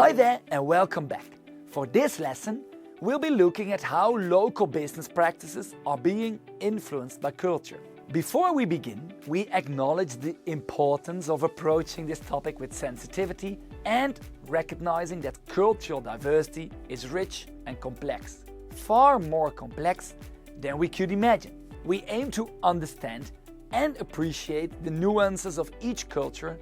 Hi there and welcome back. For this lesson, we'll be looking at how local business practices are being influenced by culture. Before we begin, we acknowledge the importance of approaching this topic with sensitivity and recognizing that cultural diversity is rich and complex. Far more complex than we could imagine. We aim to understand and appreciate the nuances of each culture,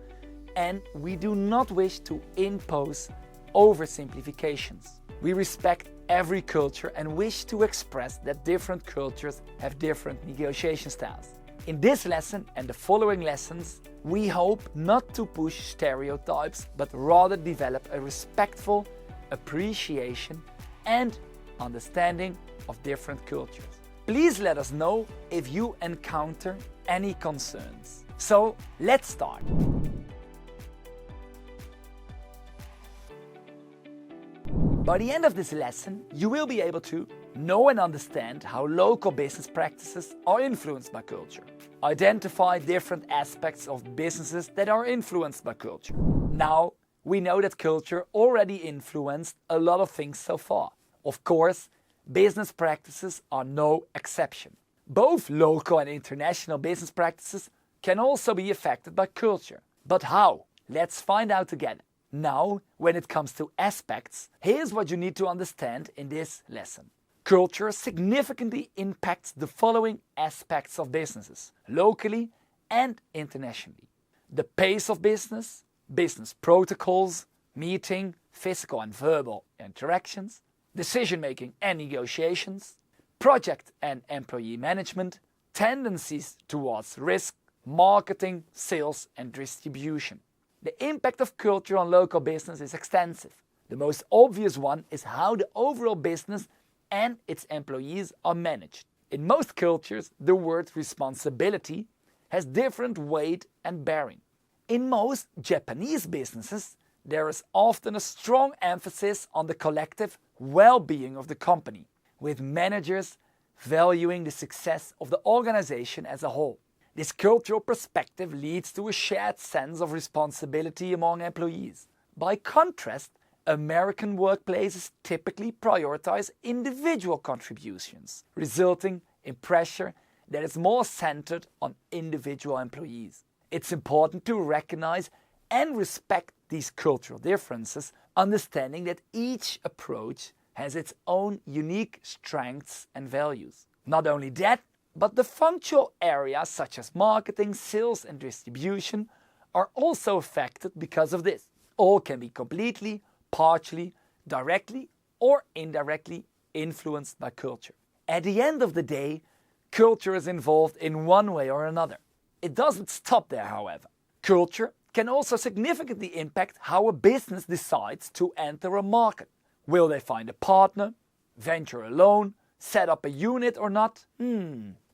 and we do not wish to impose oversimplifications. We respect every culture and wish to express that different cultures have different negotiation styles. In this lesson and the following lessons, we hope not to push stereotypes, but rather develop a respectful appreciation and understanding of different cultures. Please let us know if you encounter any concerns. So let's start. By the end of this lesson, you will be able to know and understand how local business practices are influenced by culture. Identify different aspects of businesses that are influenced by culture. Now, we know that culture already influenced a lot of things so far. Of course, business practices are no exception. Both local and international business practices can also be affected by culture. But how? Let's find out together. Now, when it comes to aspects, here's what you need to understand in this lesson. Culture significantly impacts the following aspects of businesses, locally and internationally. The pace of business, business protocols, meeting, physical and verbal interactions, decision-making and negotiations, project and employee management, tendencies towards risk, marketing, sales and distribution. The impact of culture on local business is extensive. The most obvious one is how the overall business and its employees are managed. In most cultures, the word responsibility has different weight and bearing. In most Japanese businesses, there is often a strong emphasis on the collective well-being of the company, with managers valuing the success of the organization as a whole. This cultural perspective leads to a shared sense of responsibility among employees. By contrast, American workplaces typically prioritize individual contributions, resulting in pressure that is more centered on individual employees. It's important to recognize and respect these cultural differences, understanding that each approach has its own unique strengths and values. Not only that, but the functional areas such as marketing, sales and distribution are also affected because of this. All can be completely, partially, directly or indirectly influenced by culture. At the end of the day, culture is involved in one way or another. It doesn't stop there, however. Culture can also significantly impact how a business decides to enter a market. Will they find a partner, venture alone, set up a unit or not?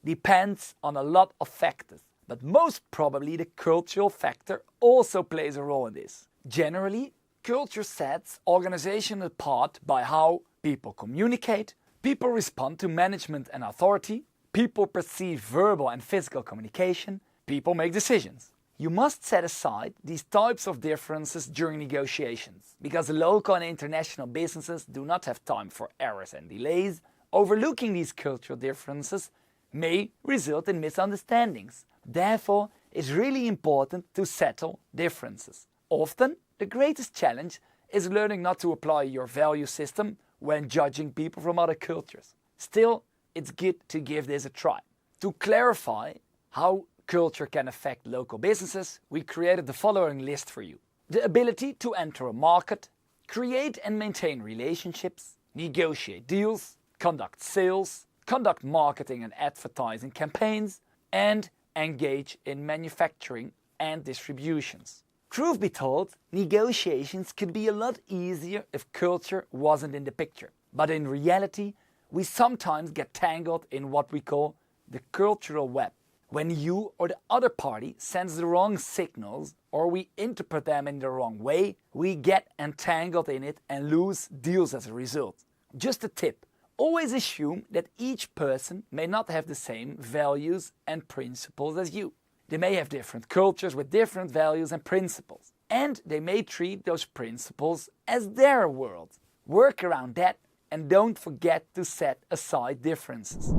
Depends on a lot of factors. But most probably the cultural factor also plays a role in this. Generally, culture sets organization apart by how people communicate, people respond to management and authority, people perceive verbal and physical communication, people make decisions. You must set aside these types of differences during negotiations, because local and international businesses do not have time for errors and delays. Overlooking these cultural differences may result in misunderstandings. Therefore, it's really important to settle differences. Often, the greatest challenge is learning not to apply your value system when judging people from other cultures. Still, it's good to give this a try. To clarify how culture can affect local businesses, we created the following list for you. The ability to enter a market, create and maintain relationships, negotiate deals, conduct sales, conduct marketing and advertising campaigns, and engage in manufacturing and distributions. Truth be told, negotiations could be a lot easier if culture wasn't in the picture. But in reality, we sometimes get tangled in what we call the cultural web. When you or the other party sends the wrong signals or we interpret them in the wrong way, we get entangled in it and lose deals as a result. Just a tip. Always assume that each person may not have the same values and principles as you. They may have different cultures with different values and principles. and they may treat those principles as their world. Work around that and don't forget to set aside differences.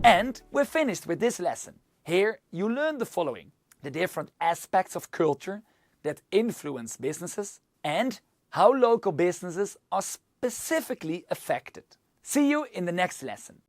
And we're finished with this lesson. Here you learn the following: the different aspects of culture that influence businesses and how local businesses are specifically affected. See you in the next lesson.